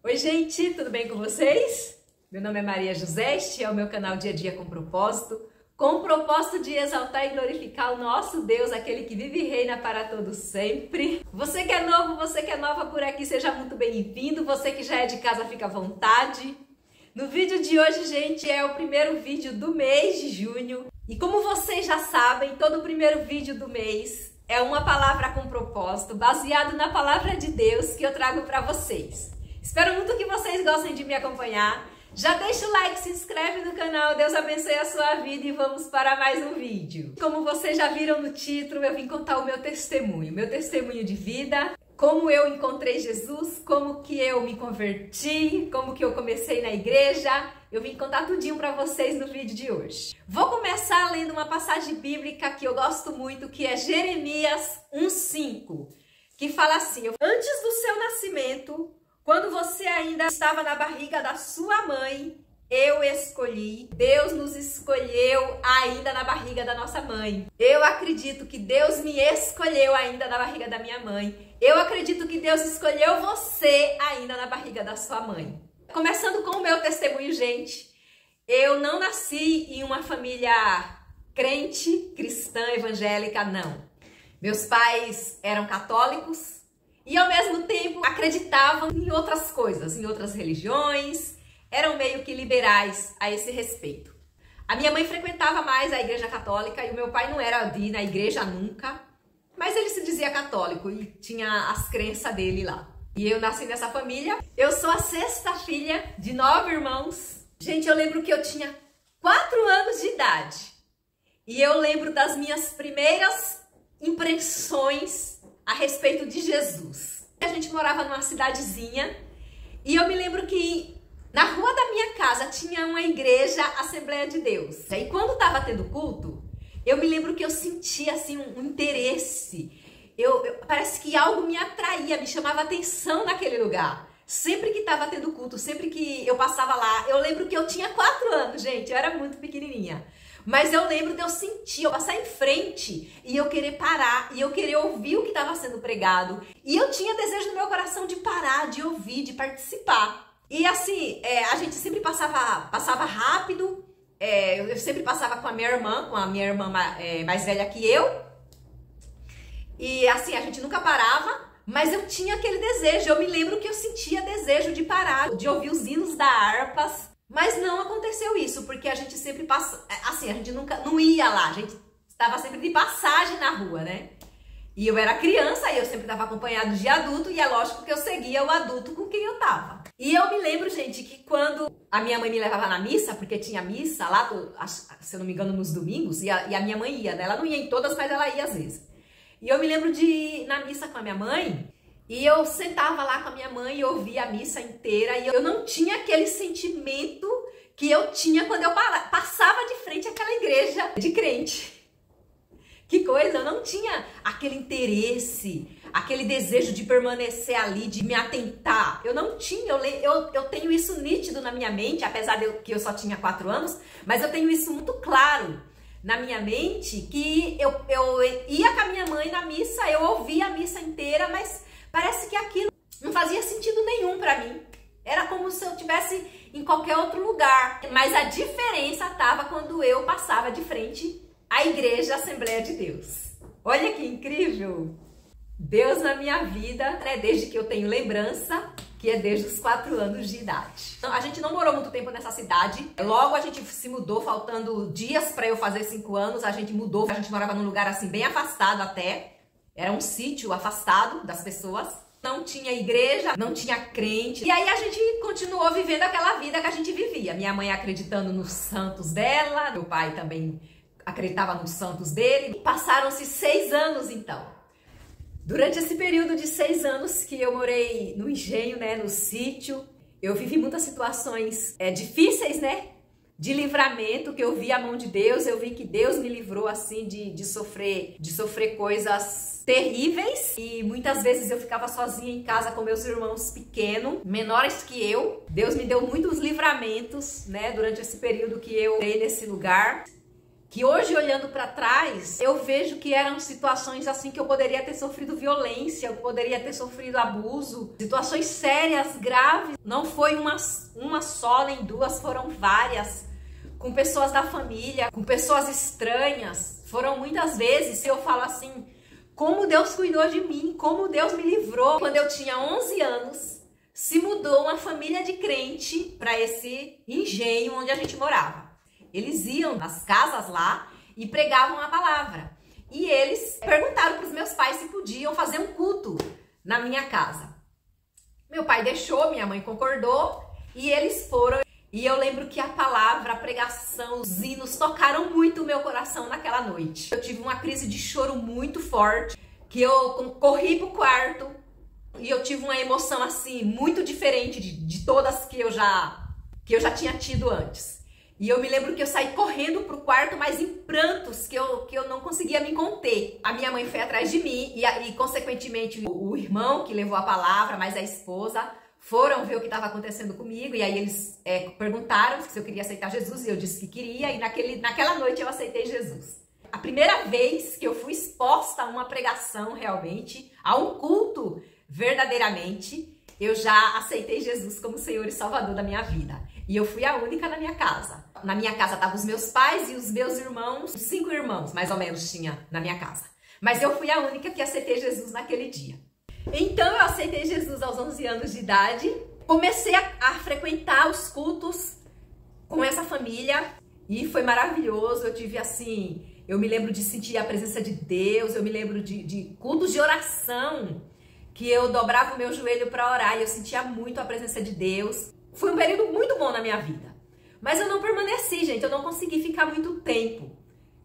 Oi gente, tudo bem com vocês? Meu nome é Maria José, este é o meu canal Dia a Dia com o propósito de exaltar e glorificar o nosso Deus, aquele que vive e reina para todos sempre. Você que é novo, você que é nova por aqui, seja muito bem-vindo. Você que já é de casa, fica à vontade. No vídeo de hoje, gente, é o primeiro vídeo do mês de junho. E como vocês já sabem, todo o primeiro vídeo do mês é uma palavra com propósito, baseado na palavra de Deus que eu trago para vocês. Espero muito que vocês gostem de me acompanhar. Já deixa o like, se inscreve no canal, Deus abençoe a sua vida e vamos para mais um vídeo. Como vocês já viram no título, eu vim contar o meu testemunho de vida, como eu encontrei Jesus, como que eu me converti, como que eu comecei na igreja. Eu vim contar tudinho para vocês no vídeo de hoje. Vou começar lendo uma passagem bíblica que eu gosto muito, que é Jeremias 1:5, que fala assim: antes do seu nascimento, quando você ainda estava na barriga da sua mãe, eu escolhi. Deus nos escolheu ainda na barriga da nossa mãe. Eu acredito que Deus me escolheu ainda na barriga da minha mãe. Eu acredito que Deus escolheu você ainda na barriga da sua mãe. Começando com o meu testemunho, gente. Eu não nasci em uma família crente, cristã, evangélica, não. Meus pais eram católicos. E ao mesmo tempo acreditavam em outras coisas, em outras religiões, eram meio que liberais a esse respeito. A minha mãe frequentava mais a igreja católica e o meu pai não era de ir na igreja nunca, mas ele se dizia católico e tinha as crenças dele lá. E eu nasci nessa família. Eu sou a sexta filha de 9 irmãos. Gente, eu lembro que eu tinha 4 anos de idade e eu lembro das minhas primeiras impressões a respeito de Jesus. A gente morava numa cidadezinha e eu me lembro que na rua da minha casa tinha uma igreja, Assembleia de Deus. E quando estava tendo culto, eu me lembro que eu sentia assim um interesse. Parece que algo me atraía, me chamava atenção naquele lugar. Sempre que estava tendo culto, sempre que eu passava lá, eu lembro que eu tinha 4 anos, gente, eu era muito pequenininha. Mas eu lembro de eu sentir, eu passar em frente e eu querer parar, e eu querer ouvir o que estava sendo pregado. E eu tinha desejo no meu coração de parar, de ouvir, de participar. E assim, a gente sempre passava rápido, eu sempre passava com a minha irmã mais velha que eu. E assim, a gente nunca parava, mas eu tinha aquele desejo. Eu me lembro que eu sentia desejo de parar, de ouvir os hinos da harpas. Mas não aconteceu isso, porque a gente sempre passa, assim, a gente não ia lá, a gente estava sempre de passagem na rua, né? E eu era criança e eu sempre estava acompanhado de adulto e é lógico que eu seguia o adulto com quem eu tava. E eu me lembro, gente, que quando a minha mãe me levava na missa, porque tinha missa lá, se eu não me engano, nos domingos, e a minha mãe ia, né? Ela não ia em todas, mas ela ia às vezes. E eu me lembro de ir na missa com a minha mãe. E eu sentava lá com a minha mãe e ouvia a missa inteira e eu não tinha aquele sentimento que eu tinha quando eu passava de frente àquela igreja de crente. Que coisa, eu não tinha aquele interesse, aquele desejo de permanecer ali, de me atentar. Eu não tinha, eu tenho isso nítido na minha mente, apesar de que eu só tinha 4 anos, mas eu tenho isso muito claro na minha mente, que eu ia com a minha mãe na missa, eu ouvia a missa inteira, mas parece que aquilo não fazia sentido nenhum pra mim. Era como se eu estivesse em qualquer outro lugar. Mas a diferença estava quando eu passava de frente à igreja Assembleia de Deus. Olha que incrível! Deus na minha vida, né, desde que eu tenho lembrança, que é desde os 4 anos de idade. Então, a gente não morou muito tempo nessa cidade. Logo a gente se mudou, faltando dias para eu fazer 5 anos. A gente mudou, a gente morava num lugar assim bem afastado até. Era um sítio afastado das pessoas, não tinha igreja, não tinha crente. E aí a gente continuou vivendo aquela vida que a gente vivia. Minha mãe acreditando nos santos dela, meu pai também acreditava nos santos dele. Passaram-se 6 anos então. Durante esse período de 6 anos que eu morei no engenho, né, no sítio, eu vivi muitas situações difíceis, né? De livramento, que eu vi a mão de Deus, eu vi que Deus me livrou assim de sofrer coisas terríveis. E muitas vezes eu ficava sozinha em casa com meus irmãos pequenos, menores que eu. Deus me deu muitos livramentos, né, durante esse período que eu morei nesse lugar. que hoje, olhando para trás, eu vejo que eram situações assim que eu poderia ter sofrido violência, eu poderia ter sofrido abuso, situações sérias, graves. Não foi uma só, nem duas, foram várias, com pessoas da família, com pessoas estranhas. Foram muitas vezes, eu falo assim, como Deus cuidou de mim, como Deus me livrou. Quando eu tinha 11 anos, se mudou uma família de crente para esse engenho onde a gente morava. Eles iam nas casas lá e pregavam a palavra. E eles perguntaram para os meus pais se podiam fazer um culto na minha casa. Meu pai deixou, minha mãe concordou e eles foram. E eu lembro que a palavra, a pregação, os hinos tocaram muito o meu coração naquela noite. Eu tive uma crise de choro muito forte, que eu corri pro quarto e eu tive uma emoção assim muito diferente de todas que eu já tinha tido antes. E eu me lembro que eu saí correndo pro quarto, mas em prantos, que eu não conseguia me conter. A minha mãe foi atrás de mim e consequentemente, o irmão que levou a palavra, mais a esposa, foram ver o que estava acontecendo comigo. E aí eles perguntaram se eu queria aceitar Jesus e eu disse que queria. E naquela noite eu aceitei Jesus. A primeira vez que eu fui exposta a uma pregação realmente, a um culto verdadeiramente, eu já aceitei Jesus como Senhor e Salvador da minha vida. E eu fui a única na minha casa. Na minha casa estavam os meus pais e os meus irmãos, 5 irmãos, mais ou menos, tinha na minha casa. Mas eu fui a única que aceitei Jesus naquele dia. Então eu aceitei Jesus aos 11 anos de idade. Comecei a frequentar os cultos com essa família e foi maravilhoso. Eu tive assim, eu me lembro de sentir a presença de Deus, eu me lembro de cultos de oração, que eu dobrava o meu joelho para orar e eu sentia muito a presença de Deus. Foi um período muito bom na minha vida. Mas eu não permaneci, gente, eu não consegui ficar muito tempo.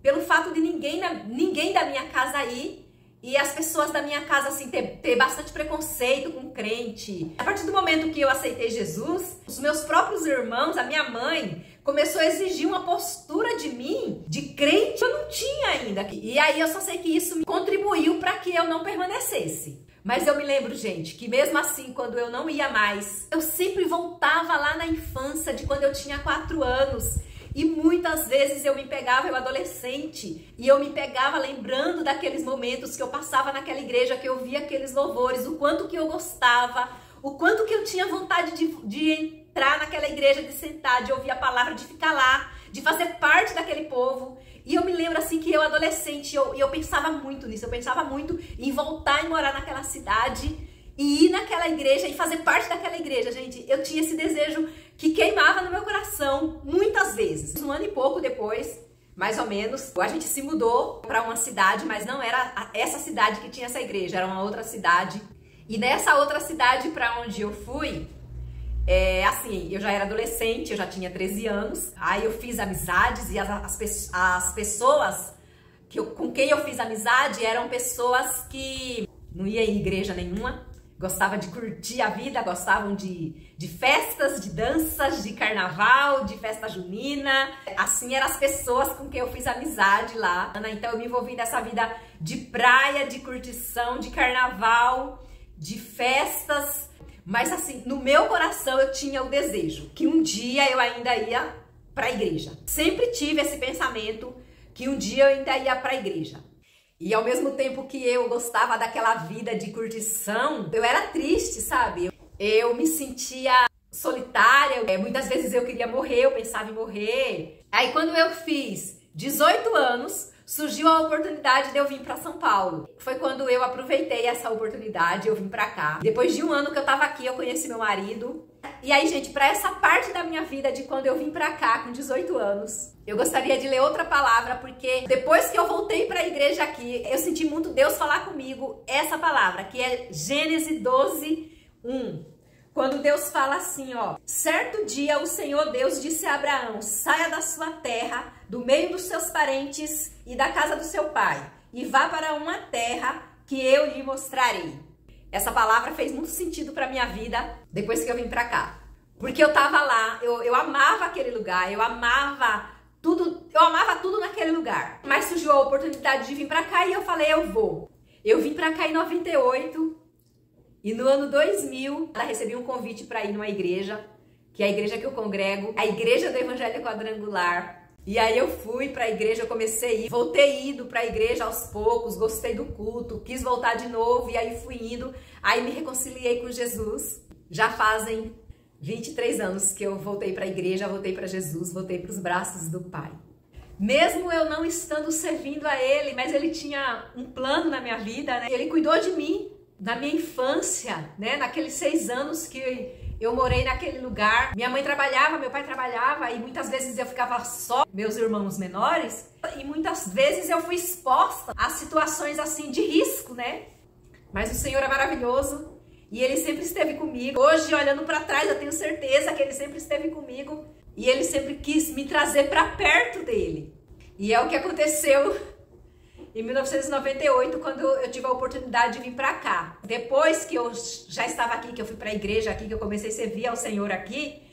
Pelo fato de ninguém da minha casa ir e as pessoas da minha casa assim ter bastante preconceito com crente. A partir do momento que eu aceitei Jesus, os meus próprios irmãos, a minha mãe, começou a exigir uma postura de mim, de crente, que eu não tinha ainda. E aí eu só sei que isso me contribuiu para que eu não permanecesse. Mas eu me lembro, gente, que mesmo assim, quando eu não ia mais, eu sempre voltava lá na infância, de quando eu tinha 4 anos. E muitas vezes eu me pegava, eu adolescente, e eu me pegava lembrando daqueles momentos que eu passava naquela igreja, que eu via aqueles louvores, o quanto que eu gostava, o quanto que eu tinha vontade de entrar naquela igreja, de sentar, de ouvir a palavra, de ficar lá, de fazer parte daquele povo. E eu me lembro assim que eu adolescente, eu pensava muito nisso, eu pensava muito em voltar e morar naquela cidade e ir naquela igreja e fazer parte daquela igreja, gente. Eu tinha esse desejo que queimava no meu coração muitas vezes. 1 ano e pouco depois, mais ou menos, a gente se mudou para uma cidade, mas não era essa cidade que tinha essa igreja, era uma outra cidade. E nessa outra cidade para onde eu fui, assim, eu já era adolescente, eu já tinha 13 anos, aí eu fiz amizades e as pessoas com quem eu fiz amizade eram pessoas que não iam em igreja nenhuma, gostavam de curtir a vida, gostavam de festas, de danças, de carnaval, de festa junina, assim eram as pessoas com quem eu fiz amizade lá. Então eu me envolvi nessa vida de praia, de curtição, de carnaval, de festas. Mas assim, no meu coração eu tinha o desejo que um dia eu ainda ia para a igreja. Sempre tive esse pensamento que um dia eu ainda ia para a igreja. E ao mesmo tempo que eu gostava daquela vida de curtição, eu era triste, sabe? Eu me sentia solitária, muitas vezes eu queria morrer, eu pensava em morrer. Aí quando eu fiz 18 anos, surgiu a oportunidade de eu vir para São Paulo. Foi quando eu aproveitei essa oportunidade, eu vim para cá. Depois de 1 ano que eu tava aqui, eu conheci meu marido. E aí, gente, para essa parte da minha vida de quando eu vim para cá com 18 anos, eu gostaria de ler outra palavra, porque depois que eu voltei para a igreja aqui, eu senti muito Deus falar comigo essa palavra, que é Gênesis 12:1. Quando Deus fala assim, ó: certo dia o Senhor Deus disse a Abraão: saia da sua terra, do meio dos seus parentes e da casa do seu pai, e vá para uma terra que eu lhe mostrarei. Essa palavra fez muito sentido para minha vida depois que eu vim para cá. Porque eu tava lá, eu amava aquele lugar, eu amava tudo naquele lugar. Mas surgiu a oportunidade de vir para cá e eu falei, eu vou. Eu vim para cá em 98 e no ano 2000 eu recebi um convite para ir numa igreja, que é a igreja que eu congrego, a Igreja do Evangelho Quadrangular. E aí eu fui para a igreja, eu comecei a ir, voltei indo para a igreja aos poucos, gostei do culto, quis voltar de novo e aí fui indo, aí me reconciliei com Jesus. Já fazem 23 anos que eu voltei para a igreja, voltei para Jesus, voltei para os braços do Pai. Mesmo eu não estando servindo a Ele, mas Ele tinha um plano na minha vida, né? Ele cuidou de mim na minha infância, né? Naqueles 6 anos que eu morei naquele lugar. Minha mãe trabalhava, meu pai trabalhava e muitas vezes eu ficava só, meus irmãos menores, e muitas vezes eu fui exposta a situações assim de risco, né? Mas o Senhor é maravilhoso e Ele sempre esteve comigo. Hoje, olhando para trás, eu tenho certeza que Ele sempre esteve comigo e Ele sempre quis me trazer para perto dele. E é o que aconteceu em 1998, quando eu tive a oportunidade de vir para cá. Depois que eu já estava aqui, que eu fui para a igreja aqui, que eu comecei a servir ao Senhor aqui,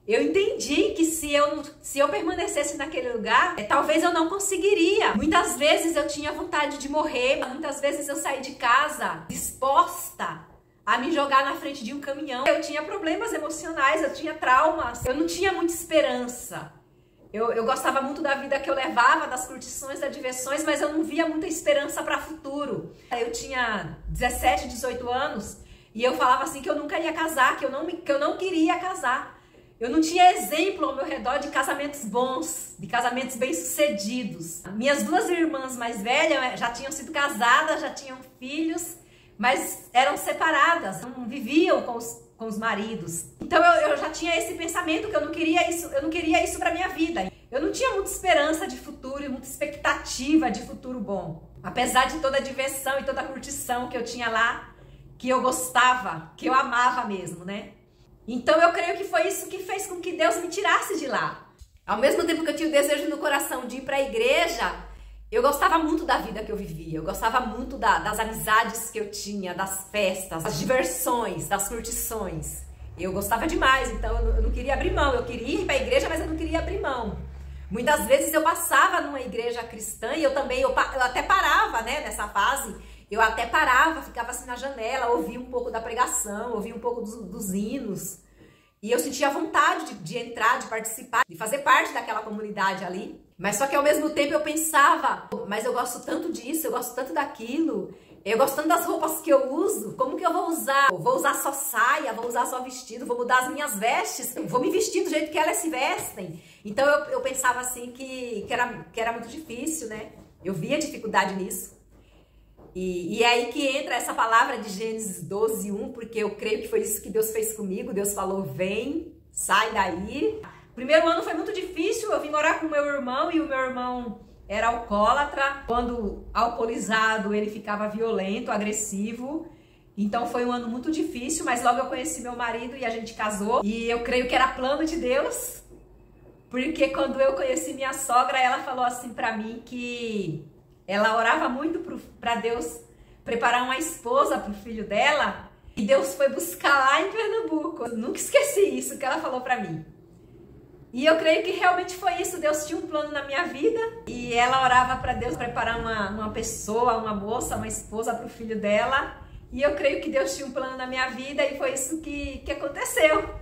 eu entendi que se eu permanecesse naquele lugar, talvez eu não conseguiria. Muitas vezes eu tinha vontade de morrer, muitas vezes eu saí de casa disposta a me jogar na frente de um caminhão. Eu tinha problemas emocionais, eu tinha traumas, eu não tinha muita esperança. Eu gostava muito da vida que eu levava, das curtições, das diversões, mas eu não via muita esperança para o futuro. Eu tinha 17, 18 anos e eu falava assim que eu nunca ia casar, que eu não queria casar. Eu não tinha exemplo ao meu redor de casamentos bons, de casamentos bem-sucedidos. Minhas 2 irmãs mais velhas já tinham sido casadas, já tinham filhos, mas eram separadas, não viviam com os maridos. Então eu já tinha esse pensamento que eu não queria isso para minha vida. Eu não tinha muita esperança de futuro e muita expectativa de futuro bom. Apesar de toda a diversão e toda a curtição que eu tinha lá, que eu gostava, que eu amava mesmo, né? Então eu creio que foi isso que fez com que Deus me tirasse de lá. Ao mesmo tempo que eu tinha o desejo no coração de ir para a igreja, eu gostava muito da vida que eu vivia, eu gostava muito das amizades que eu tinha, das festas, das diversões, das curtições. Eu gostava demais, então eu não queria abrir mão. Eu queria ir para a igreja, mas eu não queria abrir mão. Muitas vezes eu passava numa igreja cristã e eu até parava, né, nessa fase. Eu até parava, ficava assim na janela, ouvia um pouco da pregação, ouvia um pouco dos hinos. E eu sentia vontade de entrar, de participar, de fazer parte daquela comunidade ali. Mas só que ao mesmo tempo eu pensava, mas eu gosto tanto disso, eu gosto tanto daquilo, eu gosto tanto das roupas que eu uso, como que eu vou usar? Vou usar só saia, vou usar só vestido, vou mudar as minhas vestes, vou me vestir do jeito que elas se vestem. Então eu pensava assim que era muito difícil, né? Eu via dificuldade nisso. E é aí que entra essa palavra de Gênesis 12:1, porque eu creio que foi isso que Deus fez comigo. Deus falou, vem, sai daí. O primeiro ano foi muito difícil, eu vim morar com o meu irmão e o meu irmão era alcoólatra. Quando alcoolizado, ele ficava violento, agressivo. Então foi um ano muito difícil, mas logo eu conheci meu marido e a gente casou. E eu creio que era plano de Deus, porque quando eu conheci minha sogra, ela falou assim pra mim que ela orava muito para Deus preparar uma esposa para o filho dela. E Deus foi buscar lá em Pernambuco. Eu nunca esqueci isso que ela falou para mim. E eu creio que realmente foi isso. Deus tinha um plano na minha vida. E ela orava para Deus preparar uma pessoa, uma moça, uma esposa para o filho dela. E eu creio que Deus tinha um plano na minha vida. E foi isso que aconteceu.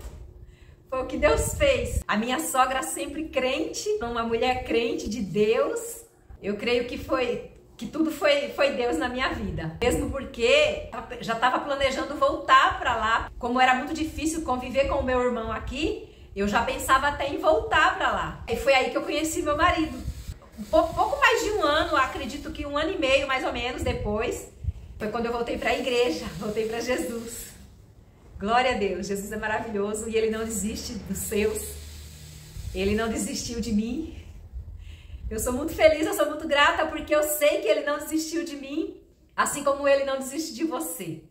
Foi o que Deus fez. A minha sogra sempre crente, uma mulher crente de Deus. Eu creio que tudo foi Deus na minha vida. Mesmo porque já estava planejando voltar para lá. Como era muito difícil conviver com o meu irmão aqui, eu já pensava até em voltar para lá. E foi aí que eu conheci meu marido. Pouco mais de um ano, acredito que 1 ano e meio mais ou menos depois, foi quando eu voltei para a igreja, voltei para Jesus. Glória a Deus, Jesus é maravilhoso e Ele não desiste dos seus. Ele não desistiu de mim. Eu sou muito feliz, eu sou muito grata porque eu sei que Ele não desistiu de mim, assim como Ele não desiste de você.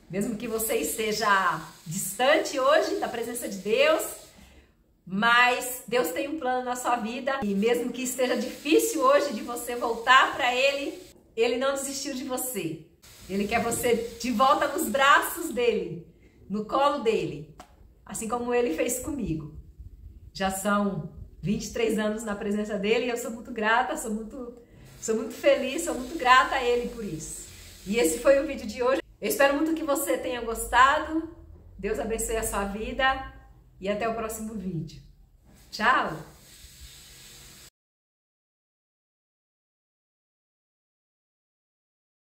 Mesmo que você esteja distante hoje da presença de Deus, mas Deus tem um plano na sua vida. E mesmo que esteja difícil hoje de você voltar para Ele, Ele não desistiu de você. Ele quer você de volta nos braços dEle, no colo dEle, assim como Ele fez comigo. Já são 23 anos na presença dEle e eu sou muito grata, sou muito feliz, sou muito grata a Ele por isso. E esse foi o vídeo de hoje. Eu espero muito que você tenha gostado. Deus abençoe a sua vida e até o próximo vídeo. Tchau!